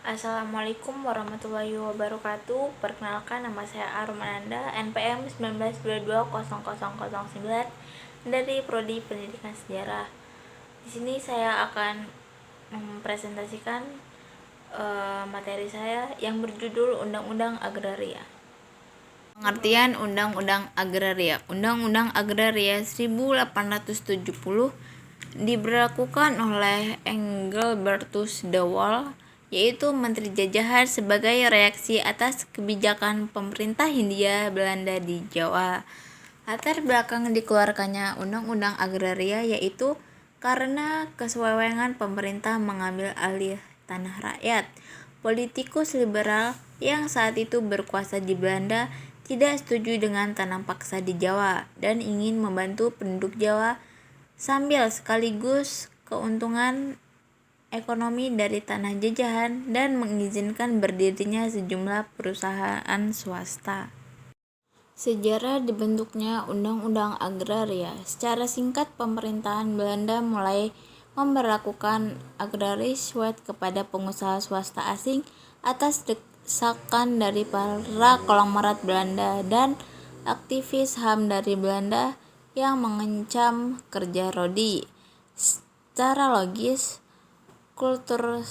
Assalamualaikum warahmatullahi wabarakatuh. Perkenalkan, nama saya Arum Ananda, NPM 19220009 dari Prodi Pendidikan Sejarah. Di sini saya akan mempresentasikan materi saya yang berjudul Undang-Undang Agraria. Pengertian Undang-Undang Agraria. Undang-Undang Agraria 1870 diberlakukan oleh Engelbertus de Waal, yaitu Menteri Jajahan, sebagai reaksi atas kebijakan pemerintah Hindia Belanda di Jawa. Latar belakang dikeluarkannya Undang-Undang Agraria yaitu karena kesewengan pemerintah mengambil alih tanah rakyat. Politikus liberal yang saat itu berkuasa di Belanda tidak setuju dengan tanam paksa di Jawa dan ingin membantu penduduk Jawa sambil sekaligus keuntungan ekonomi dari tanah jajahan dan mengizinkan berdirinya sejumlah perusahaan swasta. Sejarah dibentuknya Undang-Undang Agraria. Secara singkat, pemerintahan Belanda mulai memberlakukan agrariswet kepada pengusaha swasta asing atas desakan dari para konglomerat Belanda dan aktivis HAM dari Belanda yang mengancam kerja rodi. Secara logis, kultur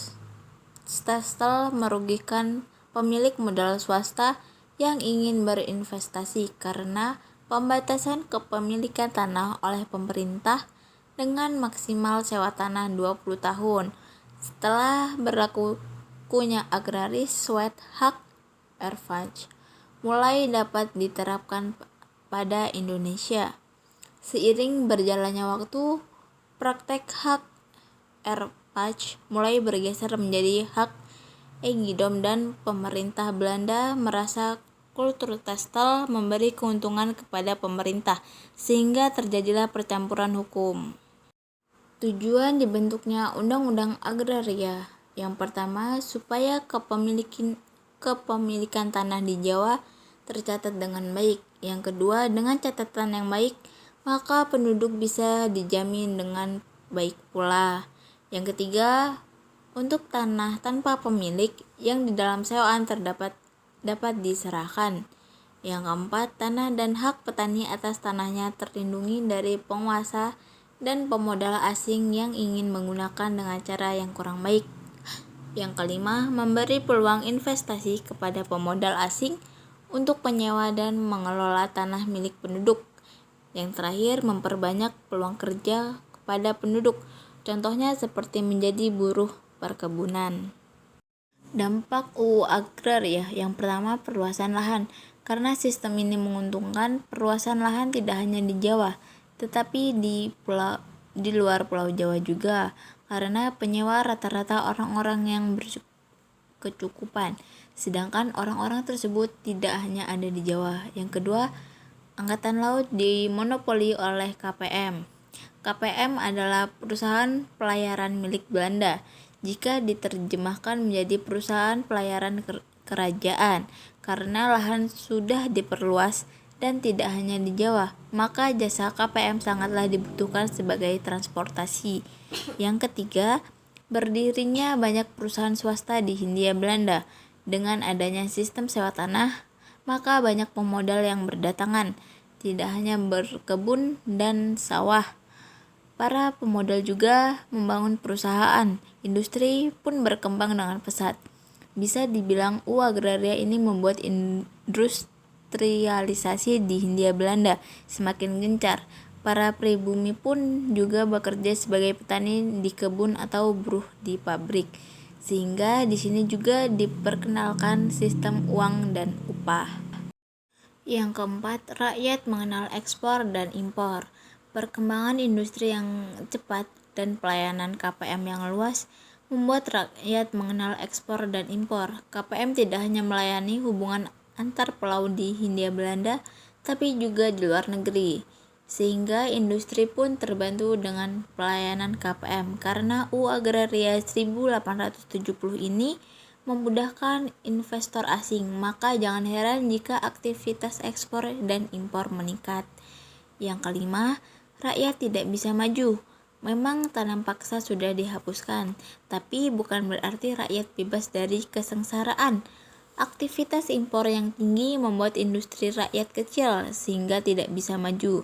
stelsel merugikan pemilik modal swasta yang ingin berinvestasi karena pembatasan kepemilikan tanah oleh pemerintah dengan maksimal sewa tanah 20 tahun. Setelah berlakunya agrariswet, hak erfach mulai dapat diterapkan pada Indonesia. Seiring berjalannya waktu, praktek hak erfach mulai bergeser menjadi hak eigendom dan pemerintah Belanda merasa kultur stelsel memberi keuntungan kepada pemerintah, sehingga terjadilah percampuran hukum. Tujuan dibentuknya Undang-Undang Agraria. Yang pertama, supaya kepemilikan tanah di Jawa tercatat dengan baik. Yang kedua, dengan catatan yang baik, maka penduduk bisa dijamin dengan baik pula. Yang ketiga, untuk tanah tanpa pemilik yang di dalam sewaan dapat diserahkan. Yang keempat, tanah dan hak petani atas tanahnya terlindungi dari penguasa dan pemodal asing yang ingin menggunakan dengan cara yang kurang baik. Yang kelima, memberi peluang investasi kepada pemodal asing untuk penyewa dan mengelola tanah milik penduduk. Yang terakhir, memperbanyak peluang kerja kepada penduduk, contohnya seperti menjadi buruh perkebunan. Dampak UU Agraria. Yang pertama, perluasan lahan. Karena sistem ini menguntungkan, perluasan lahan tidak hanya di Jawa, tetapi di luar Pulau Jawa juga, karena penyewa rata-rata orang-orang yang berkecukupan, sedangkan orang-orang tersebut tidak hanya ada di Jawa. Yang kedua, Angkatan Laut dimonopoli oleh KPM. KPM adalah perusahaan pelayaran milik Belanda. Jika diterjemahkan menjadi perusahaan pelayaran kerajaan, karena lahan sudah diperluas dan tidak hanya di Jawa, maka jasa KPM sangatlah dibutuhkan sebagai transportasi. Yang ketiga, berdirinya banyak perusahaan swasta di Hindia Belanda. Dengan adanya sistem sewa tanah, maka banyak pemodal yang berdatangan, tidak hanya berkebun dan sawah. Para pemodal juga membangun perusahaan, industri pun berkembang dengan pesat. Bisa dibilang UU Agraria ini membuat industrialisasi di Hindia Belanda semakin gencar. Para pribumi pun juga bekerja sebagai petani di kebun atau buruh di pabrik. Sehingga di sini juga diperkenalkan sistem uang dan upah. Yang keempat, rakyat mengenal ekspor dan impor. Perkembangan industri yang cepat dan pelayanan KPM yang luas membuat rakyat mengenal ekspor dan impor. KPM tidak hanya melayani hubungan antar pulau di Hindia Belanda, tapi juga di luar negeri. Sehingga industri pun terbantu dengan pelayanan KPM karena UU Agraria 1870 ini memudahkan investor asing, maka jangan heran jika aktivitas ekspor dan impor meningkat. Yang kelima, rakyat tidak bisa maju Memang tanam paksa sudah dihapuskan, tapi bukan berarti rakyat bebas dari kesengsaraan. Aktivitas impor yang tinggi membuat industri rakyat kecil sehingga tidak bisa maju,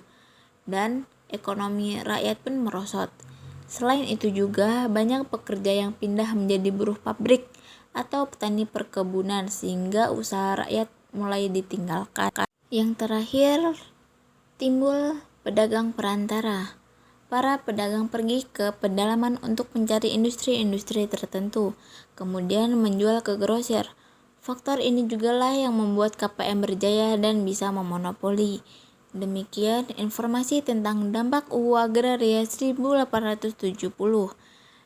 dan ekonomi rakyat pun merosot. Selain itu juga banyak pekerja yang pindah menjadi buruh pabrik atau petani perkebunan sehingga usaha rakyat mulai ditinggalkan. Yang terakhir, timbul pedagang perantara. Para pedagang pergi ke pedalaman untuk mencari industri-industri tertentu, kemudian menjual ke grosir. Faktor ini jugalah yang membuat KPM berjaya dan bisa memonopoli. Demikian informasi tentang dampak UU Agraria 1870.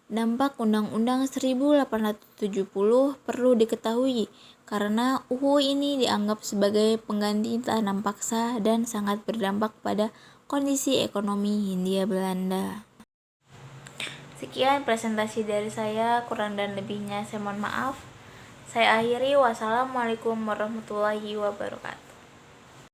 Dampak Undang-Undang 1870 perlu diketahui karena UU ini dianggap sebagai pengganti tanam paksa dan sangat berdampak pada kondisi ekonomi Hindia Belanda. Sekian presentasi dari saya, kurang dan lebihnya saya mohon maaf. Saya akhiri, wassalamualaikum warahmatullahi wabarakatuh.